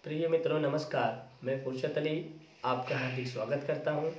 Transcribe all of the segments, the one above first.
प्रिय मित्रों नमस्कार। मैं फुर्सत अली आपका हार्दिक स्वागत करता हूं।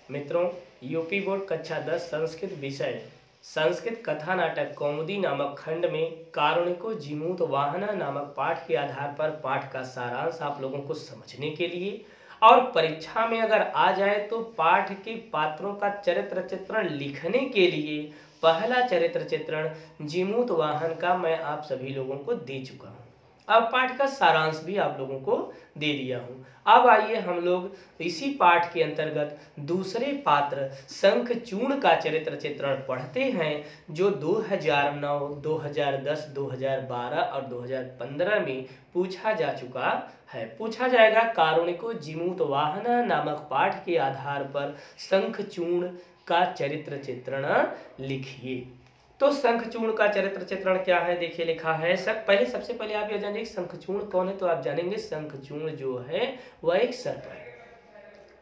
मित्रों, यूपी बोर्ड कक्षा 10 संस्कृत विषय संस्कृत कथा नाटक कौमुदी नामक खंड में कारुणिको जीमूत वाहना नामक पाठ के आधार पर पाठ का सारांश आप लोगों को समझने के लिए और परीक्षा में अगर आ जाए तो पाठ के पात्रों का चरित्र चित्रण लिखने के लिए पहला चरित्र चित्रण जीमूत वाहन का मैं आप सभी लोगों को दे चुका हूँ। अब पाठ का सारांश भी आप लोगों को दे दिया हूं। अब आइए हम लोग इसी पाठ के अंतर्गत दूसरे पात्र शंखचूर्ण का चरित्र चित्रण पढ़ते हैं, जो 2009, 2010, 2012 और 2015 में पूछा जा चुका है। पूछा जाएगा कारुणिको जीमूत वाहना नामक पाठ के आधार पर शंखचूर्ण का चरित्र चित्रण लिखिए। तो शंखचूर्ण का चरित्र चित्रण क्या है, देखिए लिखा है। सबसे पहले आप यह जानिए शंखचूर्ण कौन है, तो आप जानेंगे शंखचूर्ण जो है वह एक सर्प है।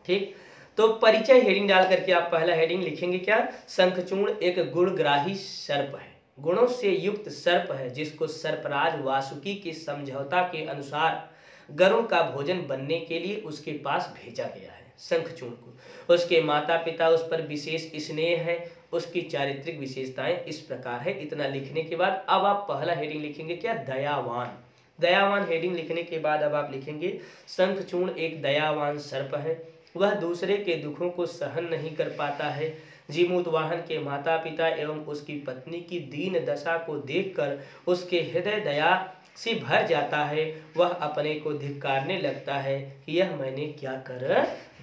ठीक, तो परिचय हेडिंग डाल करके आप पहला हेडिंग लिखेंगे क्या, शंखचूर्ण एक गुणग्राही सर्प है, गुणों से युक्त सर्प है, जिसको सर्पराज वासुकी के समझौता के अनुसार गरुड़ का भोजन बनने के लिए उसके पास भेजा गया है। शंखचूर्ण को उसके माता पिता उस पर विशेष स्नेह है। उसकी चारित्रिक विशेषताएं इस प्रकार है। इतना लिखने के बाद अब आप पहला हेडिंग लिखेंगे क्या, दयावान। दयावान हेडिंग लिखने के बाद अब आप लिखेंगे शंखचूर्ण एक दयावान सर्प है, वह दूसरे के दुखों को सहन नहीं कर पाता है। जीमूत वाहन के माता पिता एवं उसकी पत्नी की दीन दशा को देखकर उसके हृदय दया से भर जाता है। वह अपने को धिक्कारने लगता है कि यह मैंने क्या कर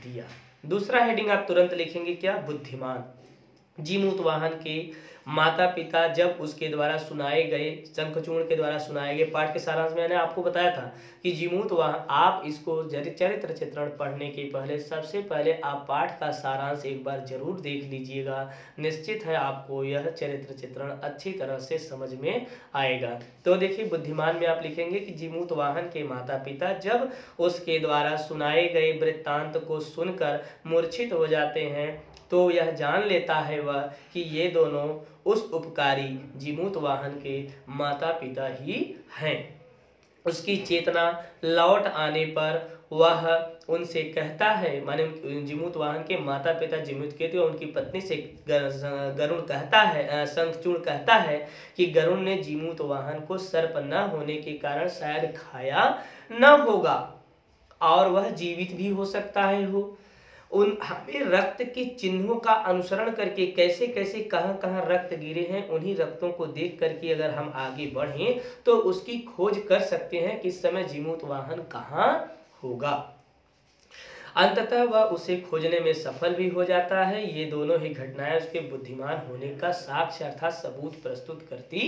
दिया। दूसरा हेडिंग आप तुरंत लिखेंगे क्या, बुद्धिमान। जीमूत वाहन के माता पिता जब उसके द्वारा सुनाए गए शंखचूर्ण के द्वारा सुनाए गए पाठ के सारांश में मैंने आपको बताया था कि जीमूत वाहन, आप इसको चरित्र चित्रण पढ़ने के पहले सबसे पहले आप पाठ का सारांश एक बार जरूर देख लीजिएगा। निश्चित है आपको यह चरित्र चित्रण अच्छी तरह से समझ में आएगा। तो देखिए बुद्धिमान में आप लिखेंगे कि जीमूत वाहन के माता पिता जब उसके द्वारा सुनाए गए वृत्तांत को सुनकर मूर्छित हो जाते हैं तो यह जान लेता है वह कि ये दोनों उस उपकारी जीमूत वाहन के माता पिता ही हैं। उसकी चेतना लौट आने पर वह उनसे कहता है, माने जीमूत वाहन के माता पिता जीमूत के थे, उनकी पत्नी से गरुड़ कहता है, शंखचूर्ण कहता है कि गरुड़ ने जीमूत वाहन को सर्प न होने के कारण शायद खाया न होगा और वह जीवित भी हो सकता है हो। हमें रक्त के चिन्हों का अनुसरण करके कैसे कैसे कहाँ कहाँ रक्त गिरे हैं, उन्हीं रक्तों को देख करके अगर हम आगे बढ़ें तो उसकी खोज कर सकते हैं कि इस समय जीमूत वाहन कहाँ होगा। अंततः वह उसे खोजने में सफल भी हो जाता है। ये दोनों ही घटनाएं उसके बुद्धिमान होने का साक्ष्य अर्थात सबूत प्रस्तुत करती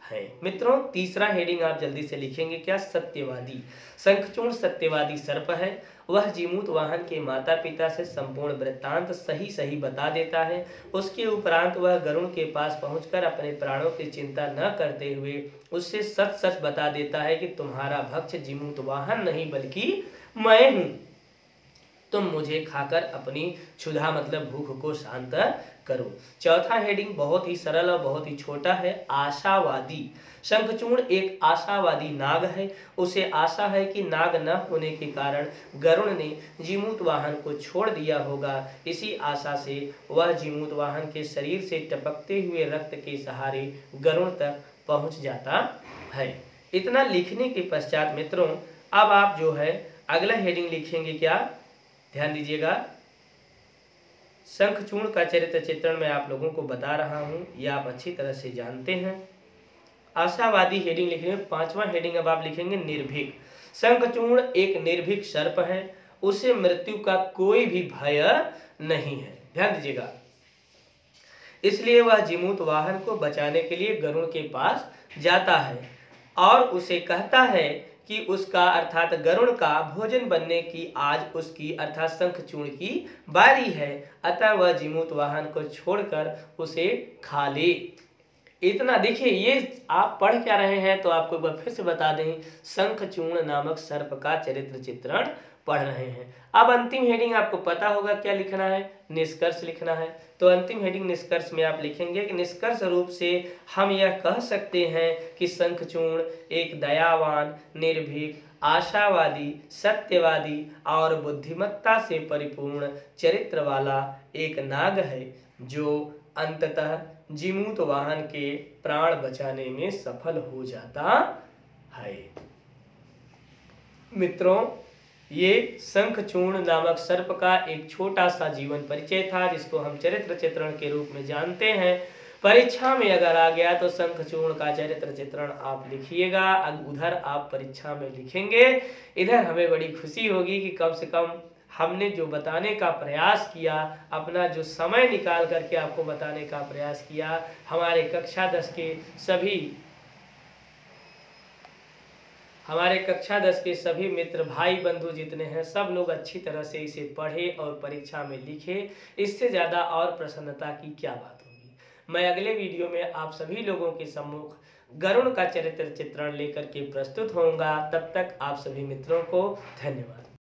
है। मित्रों, तीसरा हेडिंग आप जल्दी से लिखेंगे क्या, सत्यवादी। शंखचूर्ण सत्यवादी सर्प है। वह जीमूत वाहन के माता पिता से संपूर्ण वृत्तांत सही सही बता देता है। उसके उपरांत वह गरुड़ के पास पहुंचकर अपने प्राणों की चिंता न करते हुए उससे सच सच बता देता है कि तुम्हारा भक्ष जीमूत वाहन नहीं बल्कि मैं हूँ। तुम मुझे खाकर अपनी क्षुधा मतलब भूख को शांत करो। चौथा हेडिंग बहुत ही सरल और बहुत ही छोटा है, आशावादी। शंखचूर्ण एक आशावादी नाग है। उसे आशा है कि नाग न होने के कारण गरुड़ ने जीमूत वाहन को छोड़ दिया होगा। इसी आशा से वह जीमूत वाहन के शरीर से टपकते हुए रक्त के सहारे गरुड़ तक पहुंच जाता है। इतना लिखने के पश्चात मित्रों अब आप जो है अगला हेडिंग लिखेंगे क्या, ध्यान दीजिएगा। शंखचूर्ण का चरित्र चित्रण मैं आप लोगों को बता रहा हूं, यह आप अच्छी तरह से जानते हैं। आशावादी हेडिंग लिखेंगे। पांचवा हेडिंग अब आप लिखेंगे निर्भीक। शंखचूर्ण एक निर्भीक सर्प है, उसे मृत्यु का कोई भी भय नहीं है। ध्यान दीजिएगा, इसलिए वह जीमूत वाहन को बचाने के लिए गरुड़ के पास जाता है और उसे कहता है कि उसका अर्थात गरुड़ का भोजन बनने की आज उसकी अर्थात शंखचूर्ण की बारी है, अतः वह जीमूत वाहन को छोड़कर उसे खा ले। इतना देखिए, ये आप पढ़ क्या रहे हैं तो आपको एक बार फिर से बता दें, शंखचूर्ण नामक सर्प का चरित्र चित्रण पढ़ रहे हैं। अब अंतिम हेडिंग आपको पता होगा क्या लिखना है, निष्कर्ष लिखना है। तो अंतिम हेडिंग निष्कर्ष में आप लिखेंगे कि निष्कर्ष रूप से हम यह कह सकते हैं कि शंखचूड़ एक दयावान, निर्भीक, आशावादी, सत्यवादी और बुद्धिमत्ता से परिपूर्ण चरित्र वाला एक नाग है जो अंततः जीमूतवाहन के प्राण बचाने में सफल हो जाता है। मित्रों, ये शंखचूड़ नामक सर्प का एक छोटा सा जीवन परिचय था जिसको हम चरित्र चित्रण के रूप में जानते हैं। परीक्षा में अगर आ गया तो शंखचूड़ का चरित्र चित्रण आप लिखिएगा, उधर आप परीक्षा में लिखेंगे। इधर हमें बड़ी खुशी होगी कि कम से कम हमने जो बताने का प्रयास किया, अपना जो समय निकाल करके आपको बताने का प्रयास किया, हमारे कक्षा 10 के सभी मित्र भाई बंधु जितने हैं सब लोग अच्छी तरह से इसे पढ़े और परीक्षा में लिखे। इससे ज़्यादा और प्रसन्नता की क्या बात होगी। मैं अगले वीडियो में आप सभी लोगों के सम्मुख गरुड़ का चरित्र चित्रण लेकर के प्रस्तुत होऊंगा। तब तक आप सभी मित्रों को धन्यवाद।